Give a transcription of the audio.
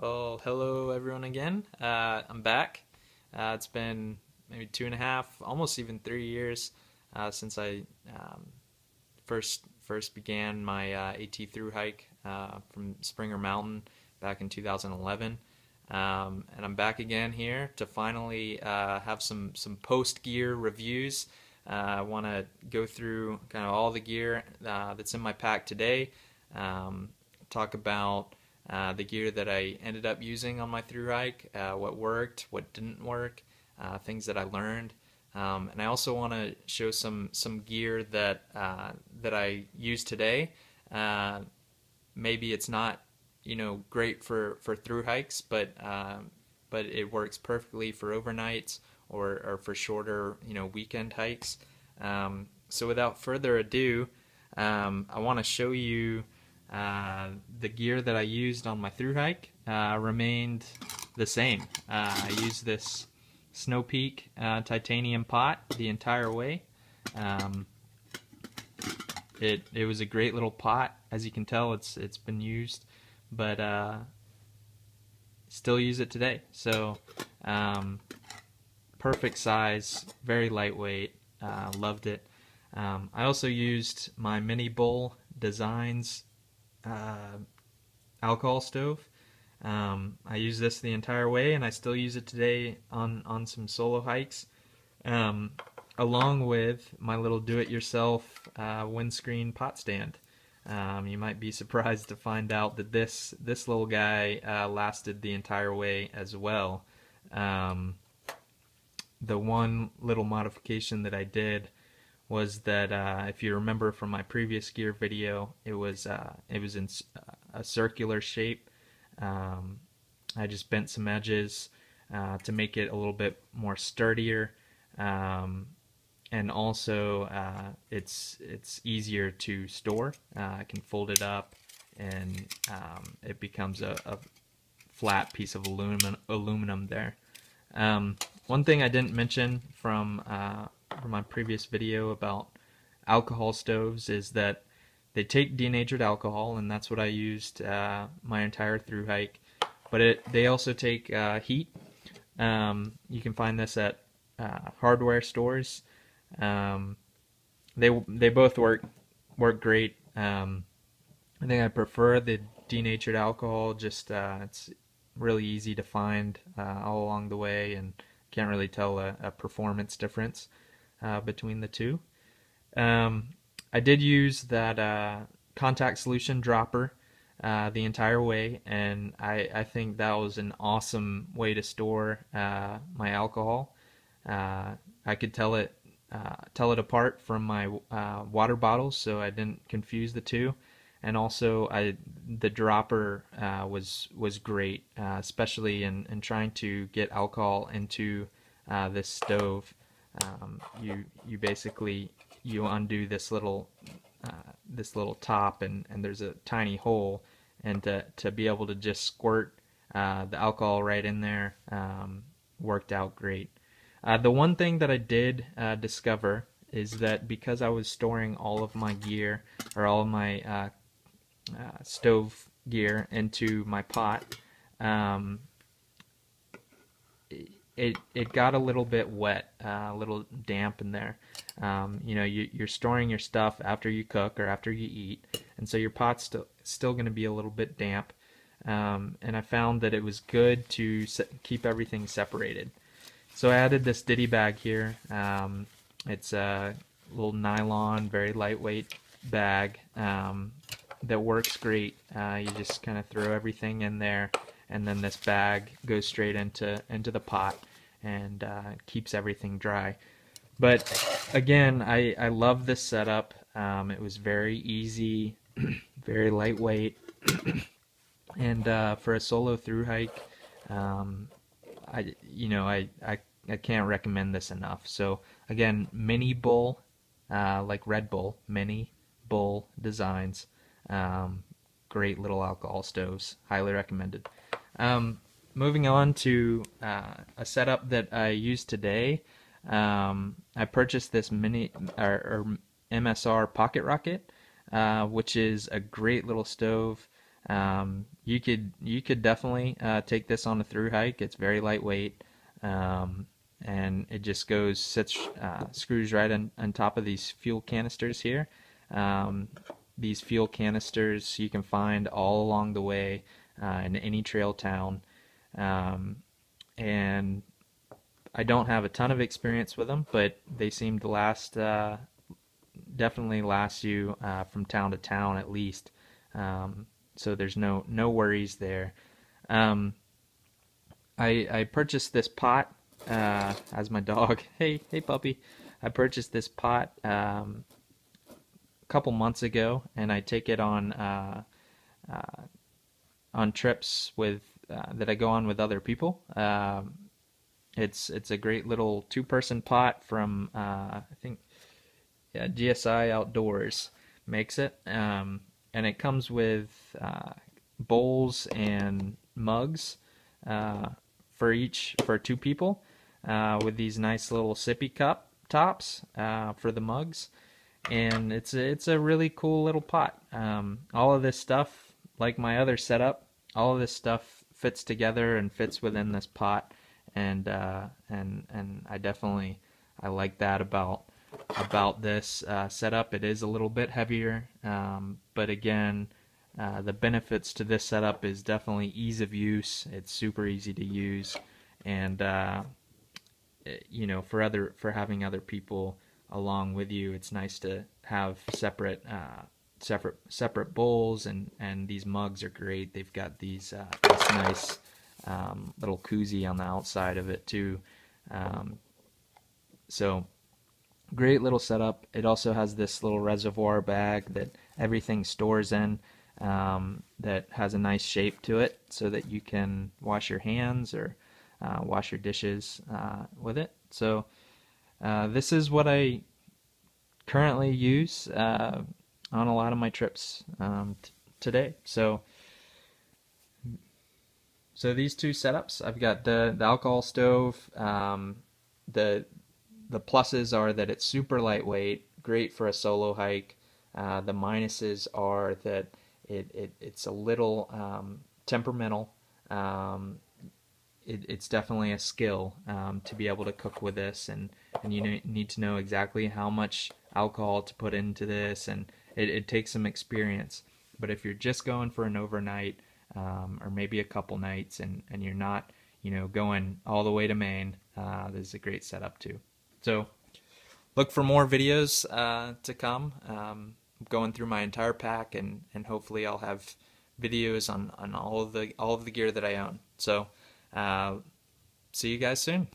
Well, hello everyone again. I'm back. It's been maybe 2.5, almost even 3 years since I first began my AT through hike from Springer Mountain back in 2011, and I'm back again here to finally have some post gear reviews. I want to go through kind of all the gear that's in my pack today. Talk about the gear that I ended up using on my through hike, what worked, what didn't work, things that I learned, and I also want to show some gear that that I use today. Maybe it's not great for through hikes, but it works perfectly for overnights or for shorter weekend hikes. So without further ado, I want to show you the gear that I used on my through hike remained the same. I used this Snow Peak titanium pot the entire way. It was a great little pot. As you can tell, it's been used, but still use it today. So perfect size, very lightweight. Loved it. I also used my Mini Bowl Designs alcohol stove. I use this the entire way, and I still use it today on some solo hikes, along with my little do-it-yourself windscreen pot stand. You might be surprised to find out that this little guy lasted the entire way as well. The one little modification that I did was that if you remember from my previous gear video, it was in a circular shape. I just bent some edges to make it a little bit more sturdier, and also it's easier to store. I can fold it up, and it becomes a flat piece of aluminum there. One thing I didn't mention from my previous video about alcohol stoves is that they take denatured alcohol, and that's what I used my entire through hike. But they also take heat. You can find this at hardware stores. They both work great. I think I prefer the denatured alcohol. Just it's really easy to find all along the way, and can't really tell a performance difference between the two. I did use that contact solution dropper the entire way, and I think that was an awesome way to store my alcohol. I could tell it apart from my water bottles, so I didn't confuse the two. And also, the dropper was great, especially in trying to get alcohol into this stove. You basically undo this little top, and there's a tiny hole, and to be able to just squirt the alcohol right in there worked out great. The one thing that I did discover is that because I was storing all of my gear, or all of my stove gear, into my pot, it got a little bit wet, a little damp in there. You're storing your stuff after you cook or after you eat, and so your pot's still going to be a little bit damp. And I found that it was good to keep everything separated. So I added this ditty bag here. It's a little nylon, very lightweight bag that works great. You just kind of throw everything in there, and then this bag goes straight into the pot, and keeps everything dry. But again, I love this setup. It was very easy, very lightweight, and for a solo through hike, I can't recommend this enough. So again, Mini Bull, like Red Bull, Mini Bull Designs. Great little alcohol stoves, highly recommended. Moving on to a setup that I use today. I purchased this MSR Pocket Rocket, which is a great little stove. You could definitely take this on a through hike. It's very lightweight, and it just screws right on top of these fuel canisters here. Um, these fuel canisters you can find all along the way in any trail town, um, and I don't have a ton of experience with them, but they seem to definitely last you from town to town at least. So there's no worries there. Um, I purchased this pot as my dog. Hey puppy. I purchased this pot a couple months ago, and I take it on trips with that I go on with other people. It's a great little two-person pot from I think, yeah, GSI Outdoors makes it, and it comes with bowls and mugs uh, for two people, with these nice little sippy cup tops for the mugs, and it's a really cool little pot. All of this stuff, like my other setup, all of this stuff fits together and fits within this pot, and I like that about this setup. It is a little bit heavier, but again, the benefits to this setup is definitely ease of use. It's super easy to use, and for having other people along with you, it's nice to have separate bowls, and these mugs are great. They've got this nice little koozie on the outside of it too. So great little setup. It also has this little reservoir bag that everything stores in, that has a nice shape to it so that you can wash your hands or wash your dishes with it. So this is what I currently use on a lot of my trips today. So these two setups, I've got the alcohol stove. The pluses are that it's super lightweight, great for a solo hike. The minuses are that it's a little temperamental. It's definitely a skill to be able to cook with this, and you need to know exactly how much alcohol to put into this, and it takes some experience. But if you're just going for an overnight, or maybe a couple nights, and you're not going all the way to Maine, this is a great setup too. So look for more videos to come. I'm going through my entire pack, and hopefully I'll have videos on all of the gear that I own. So see you guys soon.